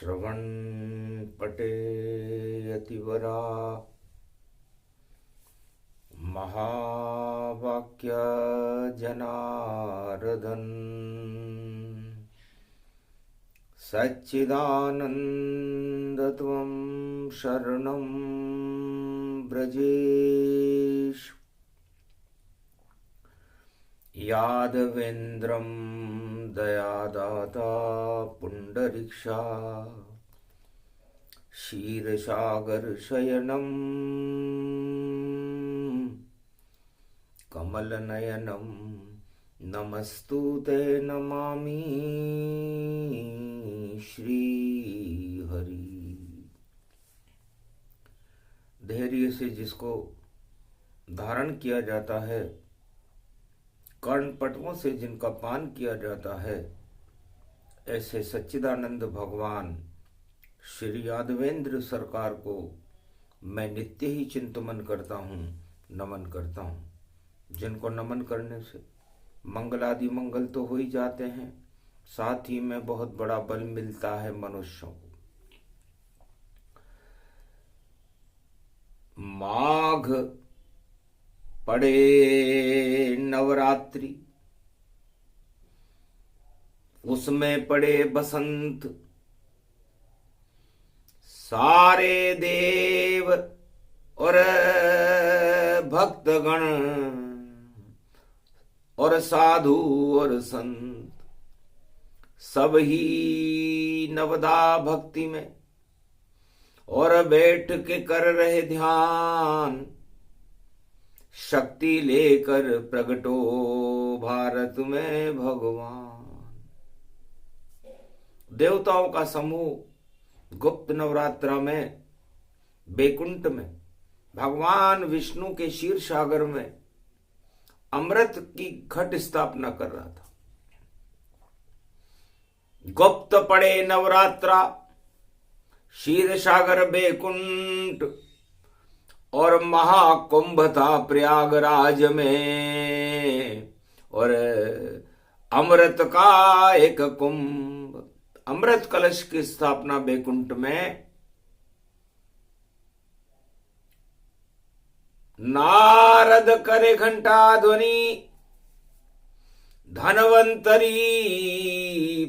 श्रवण पटे यतिवरा महावाक्य जनार्दन सच्चिदानंदत्वं शरणं ब्रजेश यादवेन्द्रं दयादाता पुंडरीक्षा क्षीरसागरशयनं कमलनयनं नमस्तुते नमामि श्रीहरि। धैर्य से जिसको धारण किया जाता है, कर्णपटुओं से जिनका पान किया जाता है, ऐसे सच्चिदानंद भगवान श्री यादवेंद्र सरकार को मैं नित्य ही चिंतन करता हूँ, नमन करता हूँ। जिनको नमन करने से मंगलादि मंगल तो हो ही जाते हैं, साथ ही में बहुत बड़ा बल मिलता है मनुष्यों को। माघ पड़े नवरात्रि, उसमें पड़े बसंत, सारे देव और भक्तगण और साधु और संत सब ही नवदा भक्ति में और बैठ के कर रहे ध्यान। शक्ति लेकर प्रगटो भारत में भगवान। देवताओं का समूह गुप्त नवरात्रा में बैकुंठ में भगवान विष्णु के क्षीर सागर में अमृत की घट स्थापना कर रहा था। गुप्त पड़े नवरात्रा, क्षीर सागर बैकुंठ और महाकुंभ था प्रयागराज में, और अमृत का एक कुंभ, अमृत कलश की स्थापना बैकुंठ में। नारद करे घंटा ध्वनि, धनवंतरी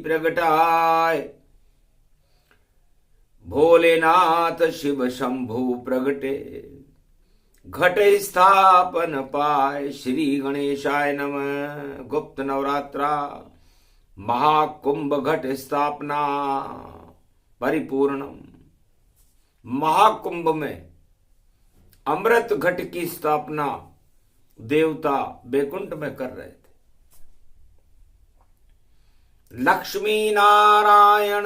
प्रगटाय, भोलेनाथ शिव शंभु प्रगटे, घट स्थापन पाय श्री गणेशाय नमः। गुप्त नवरात्रा महाकुंभ घट स्थापना परिपूर्णम। महाकुंभ में अमृत घट की स्थापना देवता बैकुंठ में कर रहे थे। लक्ष्मी नारायण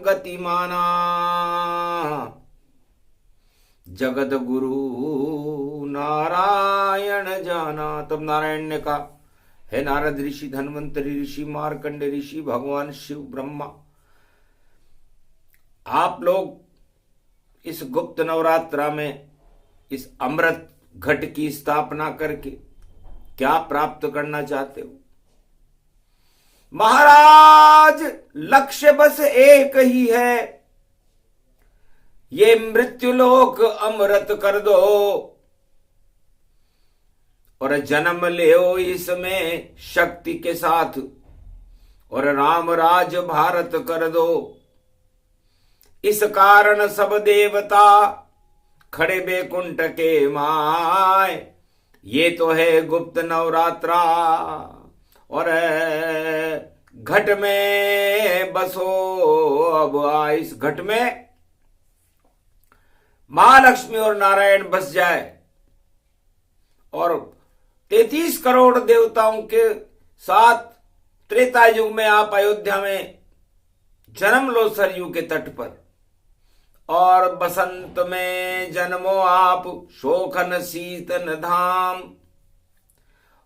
गतिमाना, जगत गुरु नारायण जाना। तब नारायण ने कहा, हे नारद ऋषि, धन्वंतरी ऋषि, मार्कंडे ऋषि, भगवान शिव, ब्रह्मा, आप लोग इस गुप्त नवरात्रा में इस अमृत घट की स्थापना करके क्या प्राप्त करना चाहते हो? महाराज, लक्ष्य बस एक ही है, ये मृत्युलोक अमृत कर दो और जन्म ले इसमें शक्ति के साथ, और राम राज भारत कर दो। इस कारण सब देवता खड़े बैकुंठ के माय। ये तो है गुप्त नवरात्रा, और घट में बसो। अब इस घट में महालक्ष्मी और नारायण बस जाए, और 33 करोड़ देवताओं के साथ त्रेता युग में आप अयोध्या में जन्म लो सरयू के तट पर, और बसंत में जन्मो आप शोखन शीतन धाम,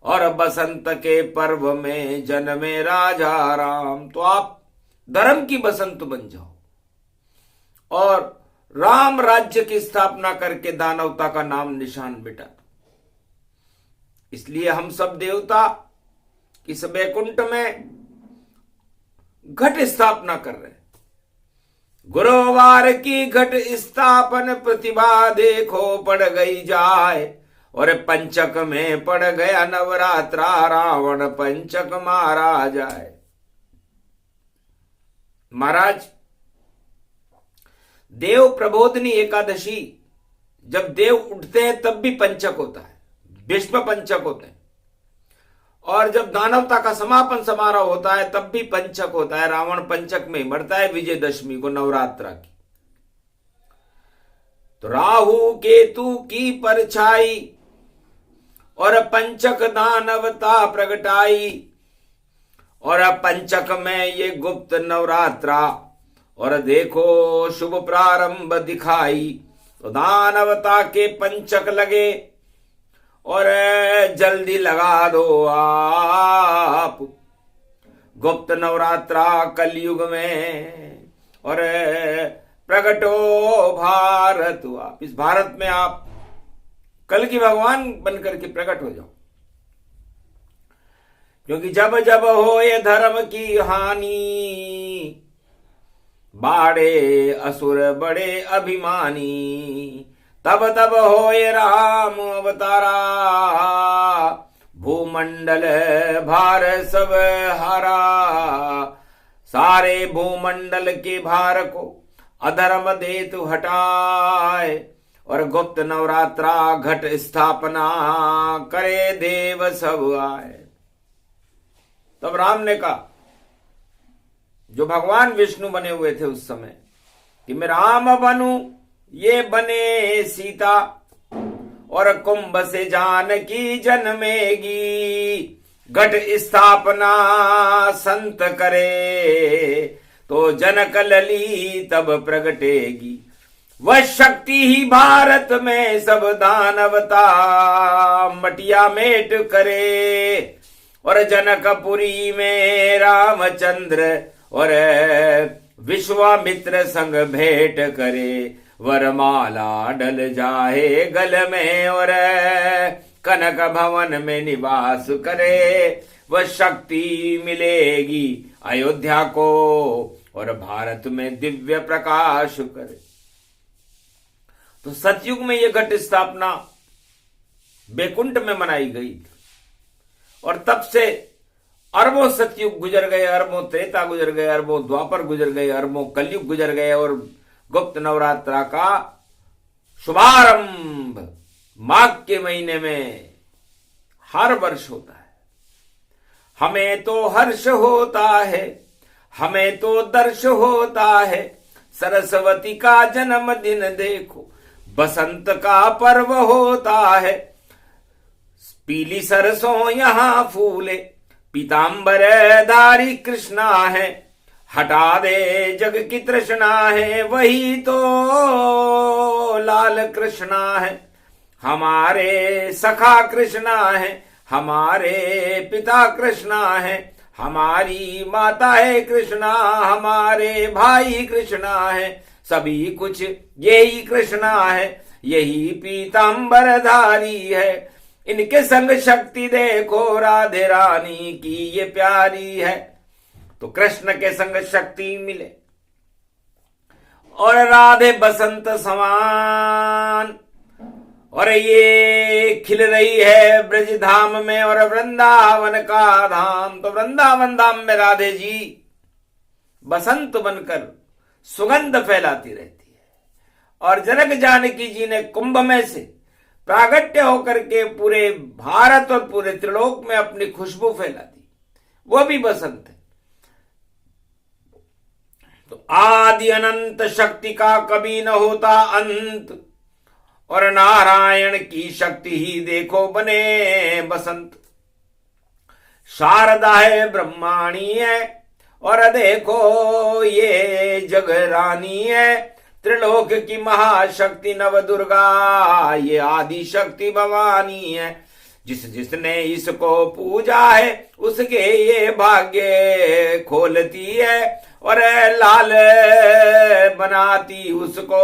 और बसंत के पर्व में जन्मे राजा राम। तो आप धर्म की बसंत बन जाओ और राम राज्य की स्थापना करके दानवता का नाम निशान मिटा दो। इसलिए हम सब देवता इस बैकुंठ में घट स्थापना कर रहे हैं। गुरुवार की घट स्थापन प्रतिभा देखो पड़ गई जाए, और पंचक में पड़ गया नवरात्रा, रावण पंचक मारा जाए। महाराज, देव प्रबोधनी एकादशी जब देव उठते हैं तब भी पंचक होता है, भीष्म पंचक होते हैं, और जब दानवता का समापन समारोह होता है तब भी पंचक होता है। रावण पंचक में मरता है विजयदशमी को, नवरात्रा की। तो राहु केतु की परछाई और पंचक दानवता प्रगटाई, और पंचक में ये गुप्त नवरात्रा, और देखो शुभ प्रारंभ दिखाई। तो दानवता के पंचक लगे, और जल्दी लगा दो आप गुप्त नवरात्रा कलयुग में, और प्रगटो भारत। आप इस भारत में आप कल की भगवान बनकर के प्रकट हो जाओ, क्योंकि जब जब हो ये धर्म की हानि, बाड़े असुर बड़े अभिमानी, तब तब होए राम अवतारा, भूमंडल भार सब हारा। सारे भूमंडल के भार को अधर्म देतु हटाए, और गुप्त नवरात्रा घट स्थापना करे देव सब आए। तब राम ने कहा, जो भगवान विष्णु बने हुए थे उस समय, कि मैं राम बनूं, ये बने सीता, और कुंभ से जानकी जन्मेगी, घट स्थापना संत करे, तो जनक लली तब प्रगटेगी। वह शक्ति ही भारत में सब दानवता मटिया मेट करे, और जनकपुरी में रामचंद्र और विश्वामित्र संग भेंट करे। वरमाला डल जाए गल में, और कनक भवन में निवास करे। वह शक्ति मिलेगी अयोध्या को, और भारत में दिव्य प्रकाश करे। तो सतयुग में यह घट स्थापना बैकुंठ में मनाई गई थी, और तब से अरबों सतयुग गुजर गए, अरबों त्रेता गुजर गए, अरबों द्वापर गुजर गए, अरबों कलयुग गुजर गए, और गुप्त नवरात्रा का शुभारंभ माघ के महीने में हर वर्ष होता है। हमें तो हर्ष होता है, हमें तो दर्श होता है, सरस्वती का जन्मदिन देखो, बसंत का पर्व होता है। पीली सरसों यहां फूले, पीतांबर धारी कृष्णा है, हटा दे जग की तृष्णा है, वही तो लाल कृष्णा है। हमारे सखा कृष्णा है, हमारे पिता कृष्णा है, हमारी माता है कृष्णा, हमारे भाई कृष्णा है, सभी कुछ यही कृष्णा है, यही पीतांबरधारी है। इनके संग शक्ति देखो राधे रानी की ये प्यारी है। तो कृष्ण के संग शक्ति मिले, और राधे बसंत समान, और ये खिल रही है ब्रज धाम में, और वृंदावन का धाम। तो वृंदावन धाम में राधे जी बसंत बनकर सुगंध फैलाती रहती है, और जनक जानकी जी ने कुंभ में से प्रागट्य होकर के पूरे भारत और पूरे त्रिलोक में अपनी खुशबू फैला दी, वो भी बसंत है। तो आदि अनंत शक्ति का कभी न होता अंत, और नारायण की शक्ति ही देखो बने बसंत। शारदा है ब्रह्माणी है, और देखो ये जगरानी है। त्रिलोक की महाशक्ति नव दुर्गा, ये आदि शक्ति भवानी है। जिस जिसने इसको पूजा है उसके ये भाग्य खोलती है, और लाल बनाती उसको,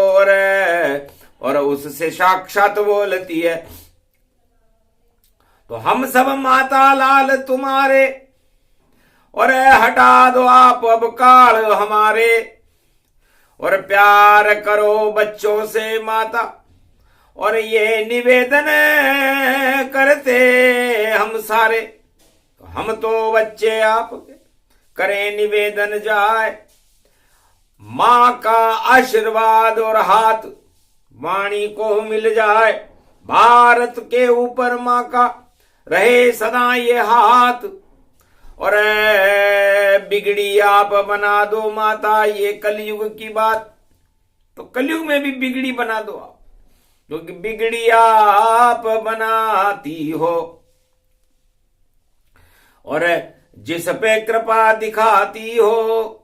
और उससे साक्षात बोलती है। तो हम सब माता लाल तुम्हारे, और हटा दो आप अब काल हमारे, और प्यार करो बच्चों से माता, और ये निवेदन करते हम सारे, हम तो बच्चे आपके करें निवेदन जाए। माँ का आशीर्वाद और हाथ वाणी को मिल जाए, भारत के ऊपर माँ का रहे सदा ये हाथ, और बिगड़ी आप बना दो माता, ये कलयुग की बात। तो कलयुग में भी बिगड़ी बना दो आप, क्योंकि बिगड़ी आप बनाती हो, और जिस पे कृपा दिखाती हो,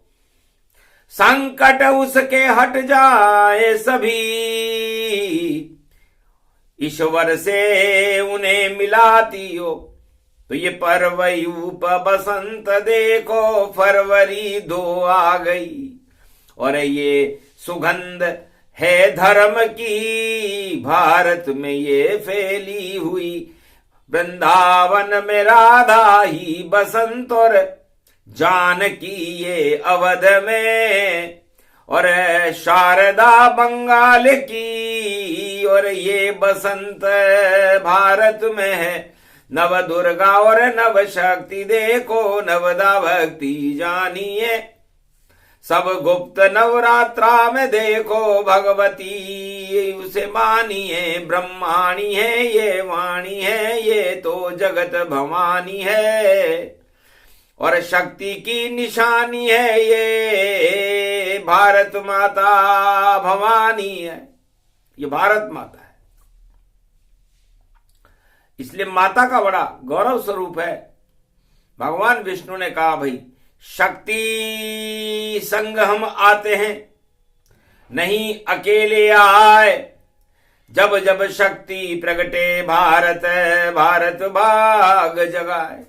संकट उसके हट जाए सभी, ईश्वर से उन्हें मिलाती हो। तो ये परवयूप बसंत देखो, फरवरी 2 आ गई, और ये सुगंध है धर्म की, भारत में ये फैली हुई। वृंदावन में राधा ही बसंत, और जानकी ये अवध में, और शारदा बंगाल की, और ये बसंत भारत में है। नव दुर्गा और नव शक्ति देखो, नवदा भक्ति जानिए, सब गुप्त नवरात्रा में देखो, भगवती उसे मानिए। ब्रह्माणी है ये वाणी है, ये तो जगत भवानी है, और शक्ति की निशानी है ये भारत माता भवानी है, ये भारत माता है। इसलिए माता का बड़ा गौरव स्वरूप है। भगवान विष्णु ने कहा, भाई शक्ति संग हम आते हैं, नहीं अकेले आए, जब जब शक्ति प्रगटे भारत, भारत भाग जगाए।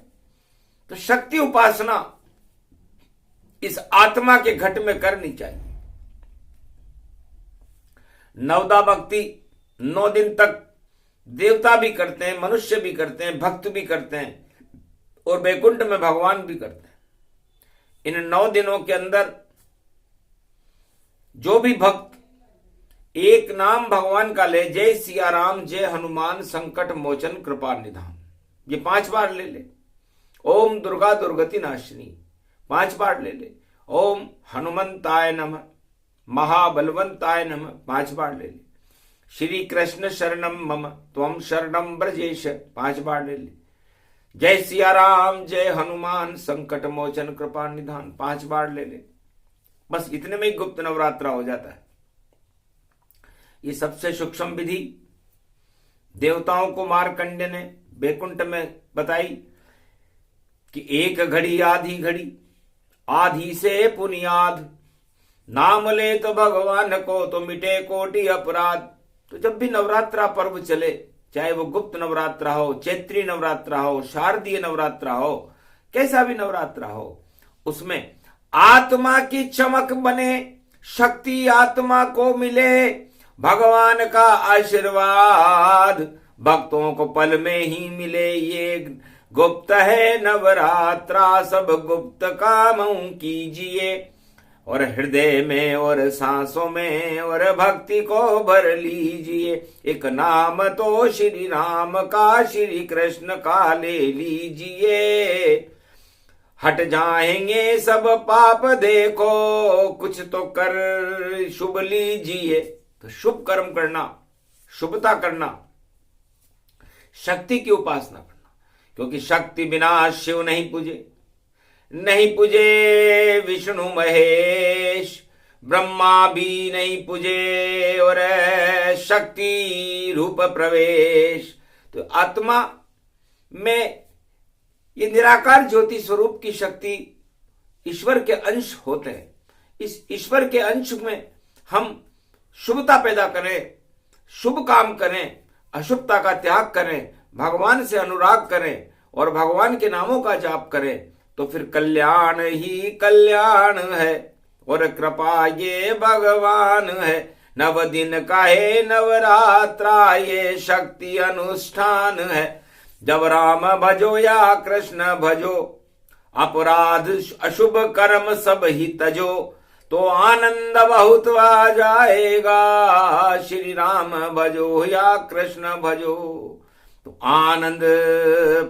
तो शक्ति उपासना इस आत्मा के घट में करनी चाहिए। नवदा भक्ति 9 दिन तक देवता भी करते हैं, मनुष्य भी करते हैं, भक्त भी करते हैं, और वैकुंठ में भगवान भी करते हैं। इन 9 दिनों के अंदर जो भी भक्त एक नाम भगवान का ले, जय सिया राम, जय हनुमान, संकट मोचन कृपा निधान, ये 5 बार ले ले। ओम दुर्गा दुर्गति नाशिनी 5 बार ले ले। ओम हनुमंताय नमः, महाबलवंताय नमः 5 बार ले ले। श्री कृष्ण शरणम मम त्वम शरणम ब्रजेश 5 बार ले ले। जय सिया राम, जय हनुमान, संकट मोचन कृपा निधान 5 बार ले ले। बस इतने में ही गुप्त नवरात्रा हो जाता है। ये सबसे सूक्ष्म विधि देवताओं को मार्कंडेय ने वैकुंठ में बताई कि 1 घड़ी आधी घड़ी, आधी से पुनियाद, नाम ले तो भगवान को तो मिटे कोटि अपराध। तो जब भी नवरात्रा पर्व चले, चाहे वो गुप्त नवरात्रा हो, चैत्री नवरात्रा हो, शारदीय नवरात्रा हो, कैसा भी नवरात्रा हो, उसमें आत्मा की चमक बने, शक्ति आत्मा को मिले, भगवान का आशीर्वाद भक्तों को पल में ही मिले। ये गुप्त है नवरात्रा, सब गुप्त कामों कीजिए, और हृदय में और सांसों में और भक्ति को भर लीजिए। एक नाम तो श्री राम का, श्री कृष्ण का ले लीजिए, हट जाएंगे सब पाप देखो, कुछ तो कर शुभ लीजिए। तो शुभ कर्म करना, शुभता करना, शक्ति की उपासना करना, क्योंकि शक्ति बिना शिव नहीं पूजे, नहीं पूजे विष्णु महेश, ब्रह्मा भी नहीं पूजे, और शक्ति रूप प्रवेश। तो आत्मा में ये निराकार ज्योति स्वरूप की शक्ति ईश्वर के अंश होते हैं। इस ईश्वर के अंश में हम शुभता पैदा करें, शुभ काम करें, अशुभता का त्याग करें, भगवान से अनुराग करें और भगवान के नामों का जाप करें, तो फिर कल्याण ही कल्याण है, और कृपा ये भगवान है। 9 दिन का है नवरात्रा, ये शक्ति अनुष्ठान है। जब राम भजो या कृष्ण भजो, अपराध अशुभ कर्म सब ही तजो, तो आनंद बहुत आ जाएगा। श्री राम भजो या कृष्ण भजो तो आनंद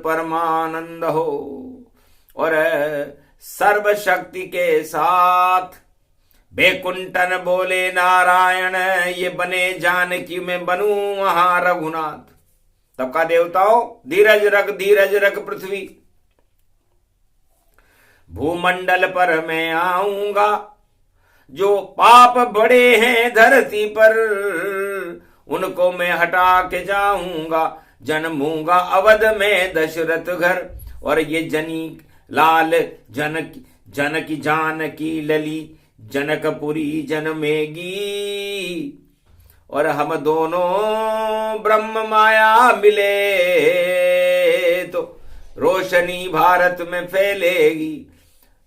परमानंद हो। और सर्वशक्ति के साथ बैकुंठन बोले नारायण, ये बने जानकी में बनूं वहां रघुनाथ। तब का देवताओं, धीरज रख पृथ्वी, भूमंडल पर मैं आऊंगा। जो पाप बड़े हैं धरती पर, उनको मैं हटा के जाऊंगा। जन्मूंगा अवध में दशरथ घर, और ये जनी लाल जनकी जानकी लली जनकपुरी जन्मेगी। और हम दोनों ब्रह्म माया मिले तो रोशनी भारत में फैलेगी।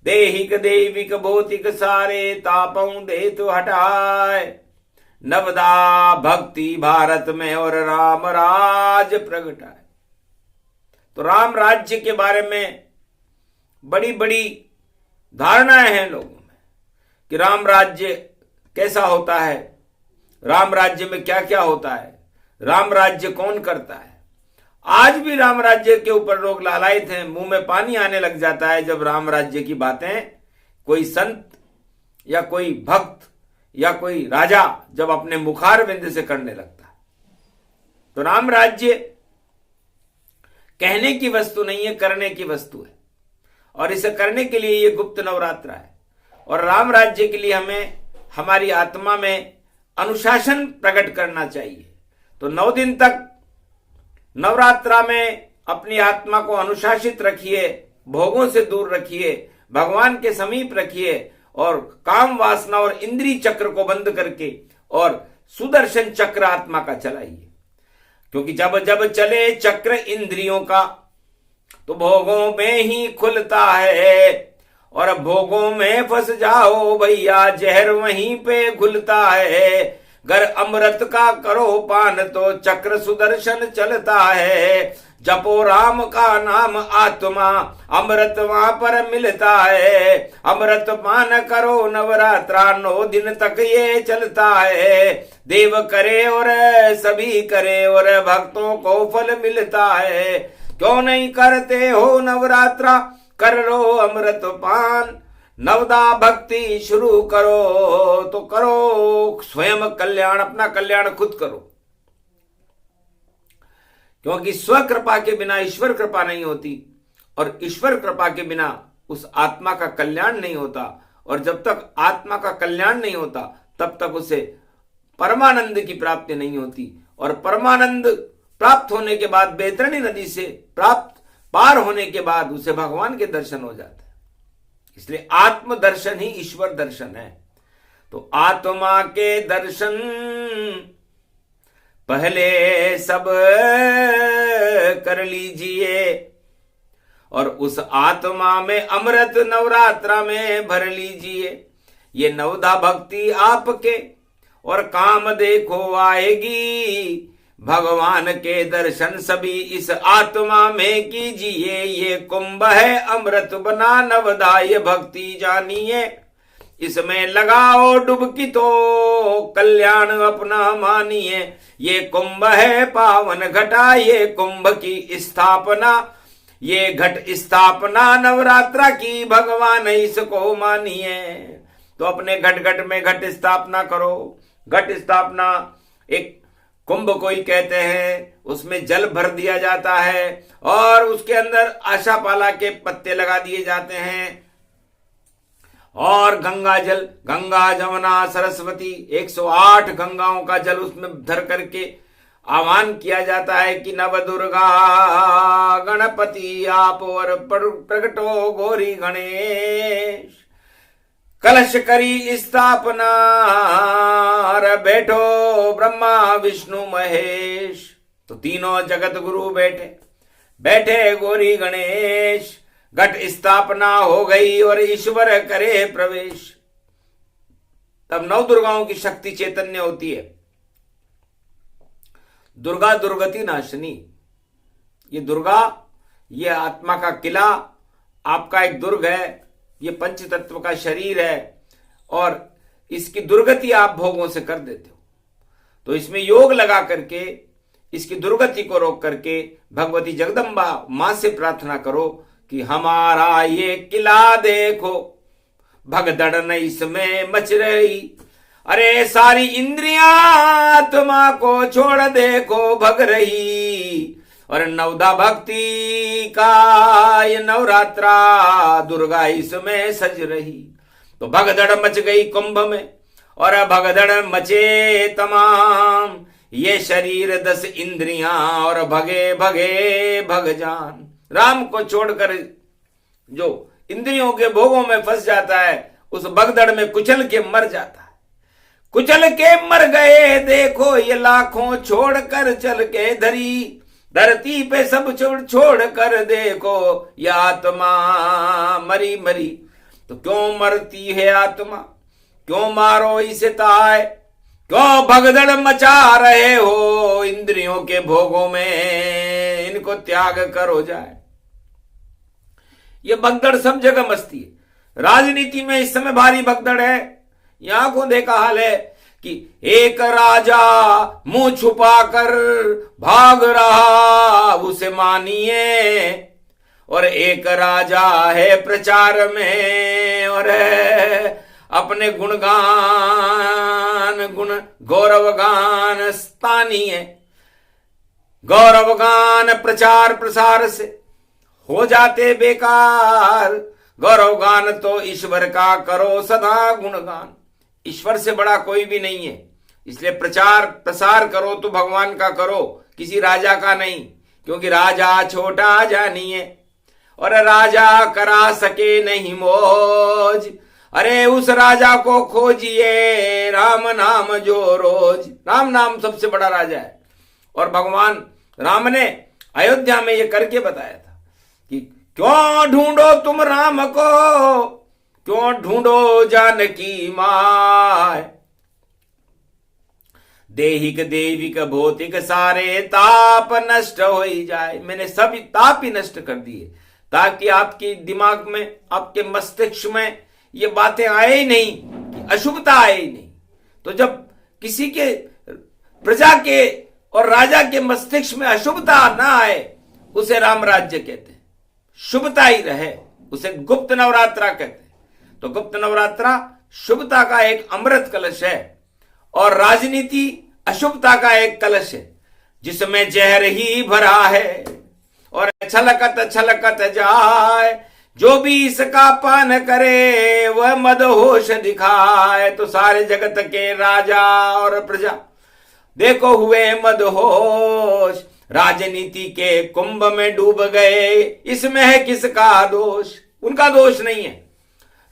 देहिक दैविक भौतिक सारे तापों दे तो हटाए। नवदा भक्ति भारत में और राम राज प्रगटाए। तो राम राज्य के बारे में बड़ी बड़ी धारणाएं हैं लोगों में कि राम राज्य कैसा होता है, राम राज्य में क्या क्या होता है, राम राज्य कौन करता है। आज भी राम राज्य के ऊपर लोग लालायित हैं, मुंह में पानी आने लग जाता है जब राम राज्य की बातें कोई संत या कोई भक्त या कोई राजा जब अपने मुखार बिंद से करने लगता है। तो राम राज्य कहने की वस्तु नहीं है, करने की वस्तु है। और इसे करने के लिए ये गुप्त नवरात्रा है। और राम राज्य के लिए हमें हमारी आत्मा में अनुशासन प्रकट करना चाहिए। तो 9 दिन तक नवरात्रा में अपनी आत्मा को अनुशासित रखिए, भोगों से दूर रखिए, भगवान के समीप रखिए, और काम वासना और इंद्री चक्र को बंद करके और सुदर्शन चक्र आत्मा का चलाइए। क्योंकि जब जब चले चक्र इंद्रियों का तो भोगों में ही खुलता है। और भोगों में फंस जाओ भैया, जहर वहीं पे घुलता है। गर अमृत का करो पान तो चक्र सुदर्शन चलता है। जपो राम का नाम आत्मा, अमृत वहां पर मिलता है। अमृत पान करो नवरात्रा, 9 दिन तक ये चलता है। देव करे और सभी करे और भक्तों को फल मिलता है। क्यों नहीं करते हो नवरात्रा, कर लो अमृत पान। नवदा भक्ति शुरू करो तो करो स्वयं कल्याण, अपना कल्याण खुद करो। क्योंकि स्वकृपा के बिना ईश्वर कृपा नहीं होती, और ईश्वर कृपा के बिना उस आत्मा का कल्याण नहीं होता। और जब तक आत्मा का कल्याण नहीं होता तब तक उसे परमानंद की प्राप्ति नहीं होती। और परमानंद प्राप्त होने के बाद, बैतरणी नदी से प्राप्त पार होने के बाद उसे भगवान के दर्शन हो जाते हैं। इसलिए आत्म दर्शन ही ईश्वर दर्शन है। तो आत्मा के दर्शन पहले सब कर लीजिए, और उस आत्मा में अमृत नवरात्रा में भर लीजिए। ये नवदा भक्ति आपके और काम देखो आएगी। भगवान के दर्शन सभी इस आत्मा में कीजिए। ये कुंभ है अमृत बना नवदा, ये भक्ति जानिए। इसमें लगाओ डुबकी तो कल्याण अपना मानिए। ये कुंभ है पावन घटा, ये कुंभ की स्थापना, ये घट स्थापना नवरात्रा की, भगवान इसको मानिए। तो अपने घट घट में घट स्थापना करो। घट स्थापना एक कुंभ को ही कहते हैं। उसमें जल भर दिया जाता है और उसके अंदर आशापाला के पत्ते लगा दिए जाते हैं। और गंगा जल, गंगा जमुना सरस्वती, 108 गंगाओं का जल उसमें धर करके आह्वान किया जाता है कि नव दुर्गा गणपति आप और प्रगटो गौरी गणेश। कलश करी स्थापना, बैठो ब्रह्मा विष्णु महेश। तो तीनों जगत गुरु बैठे गौरी गणेश। घट स्थापना हो गई और ईश्वर करे प्रवेश। तब 9 दुर्गाओं की शक्ति चैतन्य होती है। दुर्गा दुर्गति नाशिनी। ये दुर्गा, ये आत्मा का किला, आपका एक दुर्ग है। ये पंच तत्व का शरीर है और इसकी दुर्गति आप भोगों से कर देते हो। तो इसमें योग लगा करके इसकी दुर्गति को रोक करके भगवती जगदम्बा मां से प्रार्थना करो कि हमारा ये किला देखो, भगदड़ न इसमें मच रही, अरे सारी इंद्रियां आत्मा को छोड़ देखो भग रही, और नवदा भक्ति का ये नवरात्रा दुर्गा इसमें सज रही। तो भगदड़ मच गई कुंभ में, और भगदड़ मचे तमाम ये शरीर 10 इंद्रियां, और भगे भगे भग जान। राम को छोड़कर जो इंद्रियों के भोगों में फंस जाता है उस भगदड़ में कुचल के मर जाता है। कुचल के मर गए देखो ये लाखों, छोड़कर चल के धरती पे सब छोड़ कर देखो ये आत्मा मरी मरी। तो क्यों मरती है आत्मा, क्यों मारो इसे ताए, क्यों भगदड़ मचा रहे हो इंद्रियों के भोगों में, इनको त्याग करो जाए। ये भगदड़ सब जगह मचती है। राजनीति में इस समय भारी भगदड़ है। यहां को देखा हाल है कि एक राजा मुंह छुपाकर भाग रहा उसे मानिए, और एक राजा है प्रचार में और अपने गुण गौरवगान स्थानीय, गौरवगान प्रचार प्रसार से हो जाते बेकार। गौरवगान तो ईश्वर का करो सदा गुणगान, ईश्वर से बड़ा कोई भी नहीं है, इसलिए प्रचार प्रसार करो तो भगवान का करो, किसी राजा का नहीं, क्योंकि राजा छोटा जानिए और राजा करा सके नहीं मौज। अरे उस राजा को खोजिए राम नाम जो रोज। राम नाम सबसे बड़ा राजा है, और भगवान राम ने अयोध्या में ये करके बताया था कि क्यों ढूंढो तुम राम को, क्यों ढूंढो जानकी माय, देहिक देविक भौतिक सारे ताप नष्ट हो ही जाए। मैंने सभी ताप ही नष्ट कर दिए ताकि आपके दिमाग में, आपके मस्तिष्क में ये बातें आए ही नहीं, कि अशुभता आए ही नहीं। तो जब किसी के प्रजा के और राजा के मस्तिष्क में अशुभता ना आए उसे राम राज्य कहते हैं। शुभता ही रहे उसे गुप्त नवरात्रा कहते हैं। तो गुप्त नवरात्रा शुभता का एक अमृत कलश है, और राजनीति अशुभता का एक कलश है जिसमें जहर ही भरा है, और छलकत छलकत जाए। जो भी इसका पान करे वह मदहोश दिखाए। तो सारे जगत के राजा और प्रजा देखो हुए मदहोश, राजनीति के कुंभ में डूब गए, इसमें है किसका दोष? उनका दोष नहीं है।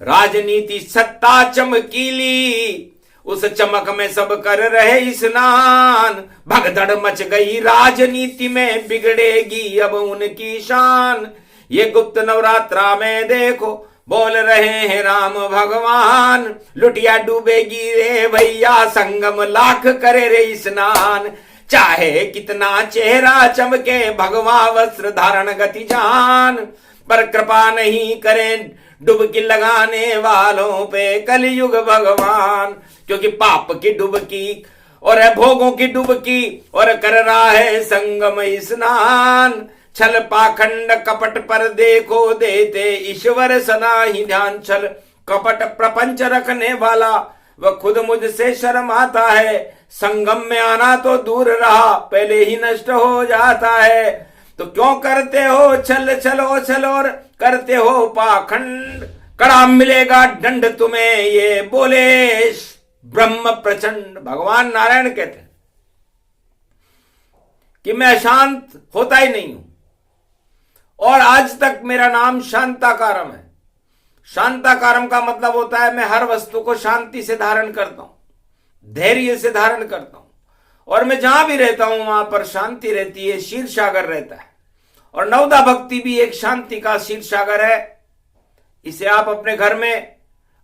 राजनीति सत्ता चमकीली, उस चमक में सब कर रहे स्नान। भगदड़ मच गई राजनीति में, बिगड़ेगी अब उनकी शान। ये गुप्त नवरात्रा में देखो बोल रहे हैं राम भगवान, लुटिया डूबेगी रे भैया, संगम लाख करे रे स्नान। चाहे कितना चेहरा चमके भगवा वस्त्र धारण गति जान, पर कृपा नहीं करें डुबकी लगाने वालों पे कलयुग भगवान। क्योंकि पाप की डुबकी और भोगों की डुबकी और कर रहा है संगम स्नान। छल पाखंड कपट पर देखो देते ईश्वर सदा ही ध्यान। छल कपट प्रपंच रखने वाला वह खुद मुझसे शर्माता है। संगम में आना तो दूर रहा, पहले ही नष्ट हो जाता है। तो क्यों करते हो छल छलो छल और करते हो पाखंड, कड़ा मिलेगा दंड तुम्हें ये बोले ब्रह्म प्रचंड। भगवान नारायण कहते हैं कि मैं अशांत होता ही नहीं हूं, और आज तक मेरा नाम शांताकारम है। शांताकारम का मतलब होता है मैं हर वस्तु को शांति से धारण करता हूं, धैर्य से धारण करता हूं, और मैं जहां भी रहता हूं वहां पर शांति रहती है, क्षीर सागर रहता है। और नवदा भक्ति भी एक शांति का क्षीर सागर है। इसे आप अपने घर में,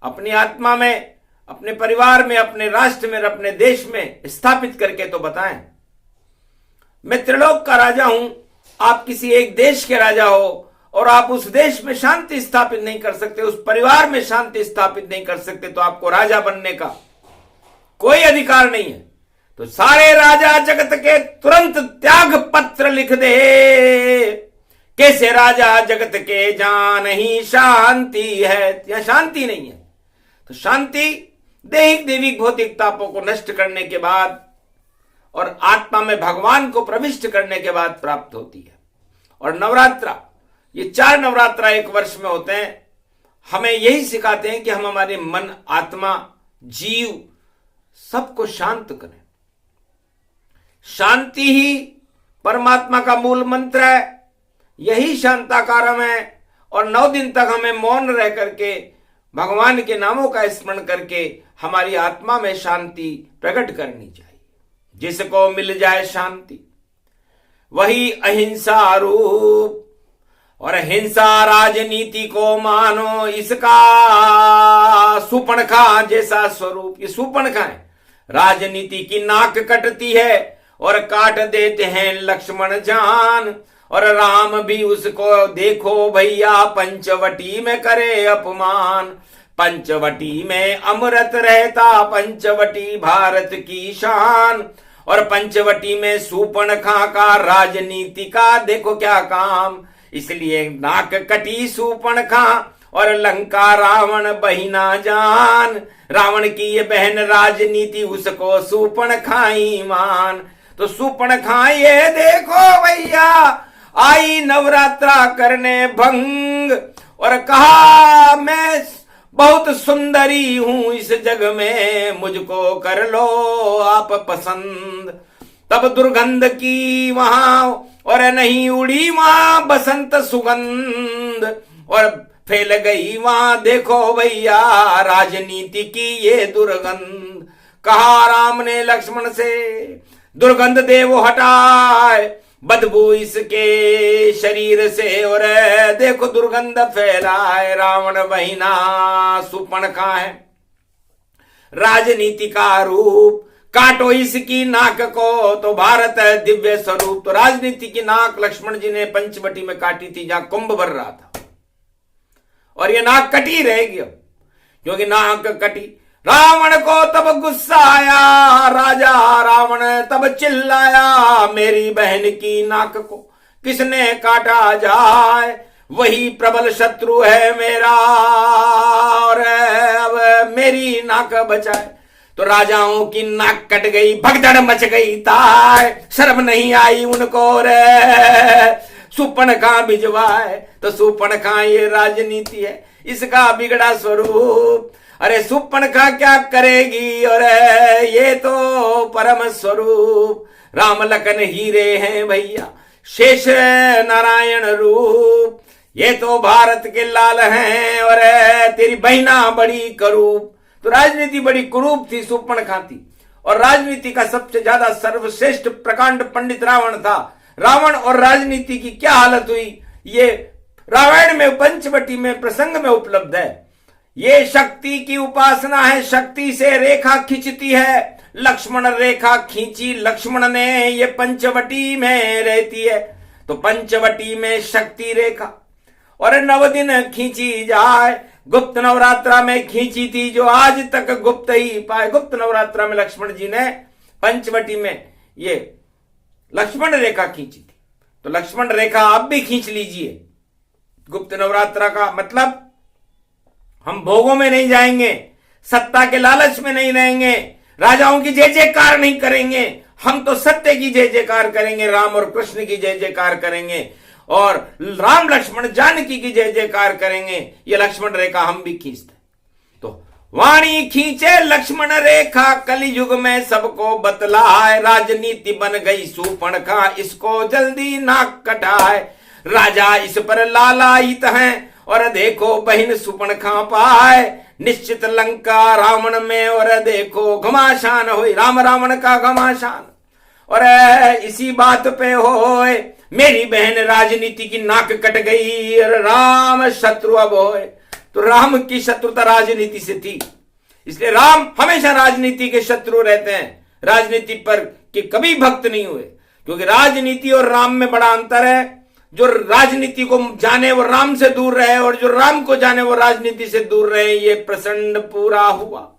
अपनी आत्मा में, अपने परिवार में, अपने राष्ट्र में, अपने देश में स्थापित करके तो बताएं। मैं त्रिलोक का राजा हूं, आप किसी एक देश के राजा हो, और आप उस देश में शांति स्थापित नहीं कर सकते, उस परिवार में शांति स्थापित नहीं कर सकते, तो आपको राजा बनने का कोई अधिकार नहीं है। तो सारे राजा जगत के तुरंत त्याग पत्र लिख दे, कैसे राजा जगत के जान ही शांति है। यहां शांति नहीं है। तो शांति दैहिक दैविक भौतिक तापों को नष्ट करने के बाद और आत्मा में भगवान को प्रविष्ट करने के बाद प्राप्त होती है। और नवरात्रा, ये 4 नवरात्रा एक वर्ष में होते हैं, हमें यही सिखाते हैं कि हम हमारे मन, आत्मा, जीव सबको शांत करें। शांति ही परमात्मा का मूल मंत्र है, यही शांताकारम है। और 9 दिन तक हमें मौन रह करके भगवान के नामों का स्मरण करके हमारी आत्मा में शांति प्रकट करनी चाहिए। जिसको मिल जाए शांति वही अहिंसा रूप, और हिंसा राजनीति को मानो इसका सुपणखा जैसा स्वरूप। ये सुपणखा है, राजनीति की नाक कटती है और काट देते हैं लक्ष्मण जान। और राम भी उसको देखो भैया पंचवटी में करे अपमान। पंचवटी में अमृत रहता, पंचवटी भारत की शान। और पंचवटी में सूर्पणखा का राजनीति का देखो क्या काम। इसलिए नाक कटी सूर्पणखा और लंका रावण बहिना जान। रावण की ये बहन राजनीति, उसको सूर्पणखा ही मान। तो सूर्पणखा ये देखो भैया आई नवरात्रा करने भंग, और कहा मैं बहुत सुंदरी हूं इस जग में, मुझको कर लो आप पसंद। तब दुर्गंध की वहां और नहीं उड़ी वहां बसंत सुगंध, और फैल गई वहां देखो भैया राजनीति की ये दुर्गंध। कहा राम ने लक्ष्मण से दुर्गंध दे वो हटाए बदबू इसके शरीर से, और देखो दुर्गंध फैलाए। रावण बहिना सूर्पणखा है राजनीति का रूप, काटो इसकी नाक को तो भारत है दिव्य स्वरूप। तो राजनीति की नाक लक्ष्मण जी ने पंचवटी में काटी थी, जहां कुंभ भर रहा था, और ये नाक कटी रहेगी अब, क्योंकि नाक कटी। रावण को तब गुस्सा आया, राजा रावण तब चिल्लाया, मेरी बहन की नाक को किसने काटा जाए, वही प्रबल शत्रु है मेरा, और अब मेरी नाक बचाए। तो राजाओं की नाक कट गई, भगदड़ मच गई ताय, शर्म नहीं आई उनको रे सूर्पणखा भिजवाए। तो सूर्पणखा ये राजनीति है, इसका बिगड़ा स्वरूप। अरे सूर्पणखा क्या करेगी, और ये तो परम स्वरूप। राम लखन हीरे हैं भैया, शेष नारायण रूप। ये तो भारत के लाल हैं, और तेरी बहिना बड़ी करूप। तो राजनीति बड़ी कुरूप थी, सूर्पणखा थी। और राजनीति का सबसे ज्यादा सर्वश्रेष्ठ प्रकांड पंडित रावण था। रावण और राजनीति की क्या हालत हुई, ये रामायण में पंचवटी में प्रसंग में उपलब्ध है। ये शक्ति की उपासना है, शक्ति से रेखा खींचती है। लक्ष्मण रेखा खींची लक्ष्मण ने, ये पंचवटी में रहती है। तो पंचवटी में शक्ति रेखा, और 9 दिन खींची जाए। गुप्त नवरात्रा में खींची थी, जो आज तक गुप्त ही पाए। गुप्त नवरात्रा में लक्ष्मण जी ने पंचवटी में ये लक्ष्मण रेखा खींची थी। तो लक्ष्मण रेखा आप भी खींच लीजिए। गुप्त नवरात्रा का मतलब हम भोगों में नहीं जाएंगे, सत्ता के लालच में नहीं रहेंगे, राजाओं की जय जयकार नहीं करेंगे। हम तो सत्य की जय जयकार करेंगे, राम और कृष्ण की जय जयकार करेंगे, और राम लक्ष्मण जानकी की जय जयकार करेंगे। ये लक्ष्मण रेखा हम भी खींचते। तो वाणी खींचे लक्ष्मण रेखा, कलयुग में सबको बतलाए। राजनीति बन गई सूर्पणखा, इसको जल्दी नाक कटाए। राजा इस पर लालायित हैं, और देखो बहिन सूर्पणखा पाए। निश्चित लंका रावण में, और देखो घमासान हुई राम रावण का घमासान। और इसी बात पे होए मेरी बहन राजनीति की नाक कट गई, और राम शत्रु अब होए। तो राम की शत्रुता राजनीति से थी, इसलिए राम हमेशा राजनीति के शत्रु रहते हैं। राजनीति पर के कभी भक्त नहीं हुए, क्योंकि राजनीति और राम में बड़ा अंतर है। जो राजनीति को जाने वो राम से दूर रहे और जो राम को जाने वो राजनीति से दूर रहे। ये प्रसंग पूरा हुआ।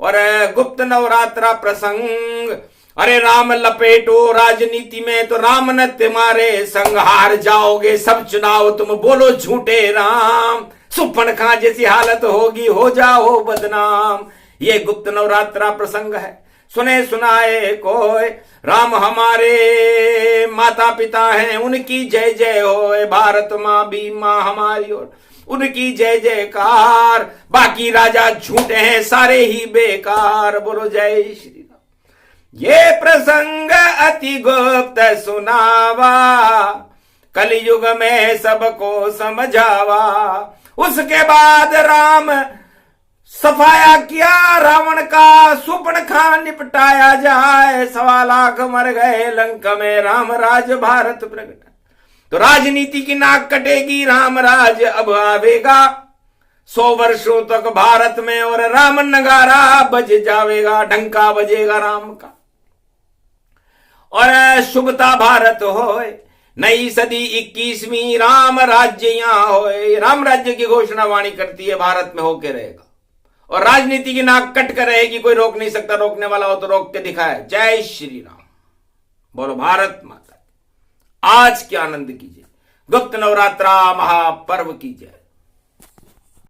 और गुप्त नवरात्रा प्रसंग, अरे राम लपेटो राजनीति में तो राम न तुम्हारे संग, हार जाओगे सब चुनाव तुम बोलो झूठे राम, सुपनखा जैसी हालत होगी हो जाओ बदनाम। ये गुप्त नवरात्रा प्रसंग है। सुने सुनाए कोई, राम हमारे माता पिता हैं उनकी जय जय होए, भारत माँ भी माँ हमारी और उनकी जय जयकार, बाकी राजा झूठे हैं सारे ही बेकार, बोलो जय श्री राम। ये प्रसंग अति गुप्त सुनावा, कलयुग में सबको समझावा। उसके बाद राम सफाया किया रावण का, सुपनखा निपटाया जाए, 1.25 लाख मर गए लंक में, राम राज भारत प्रगट। तो राजनीति की नाक कटेगी, राम राज अब आवेगा 100 वर्षों तक भारत में, और राम नगारा बज जावेगा, डंका बजेगा राम का। और शुभता भारत होए, नई सदी 21वीं, राम राज्य यहां होए। राम राज्य की घोषणा वाणी करती है, भारत में होके रहेगा। और राजनीति की नाक कट कर रहेगी, कोई रोक नहीं सकता, रोकने वाला हो तो रोक के दिखाए। जय श्री राम, बोलो भारत माता। आज के आनंद कीजिए, गुप्त नवरात्रा महापर्व की जय।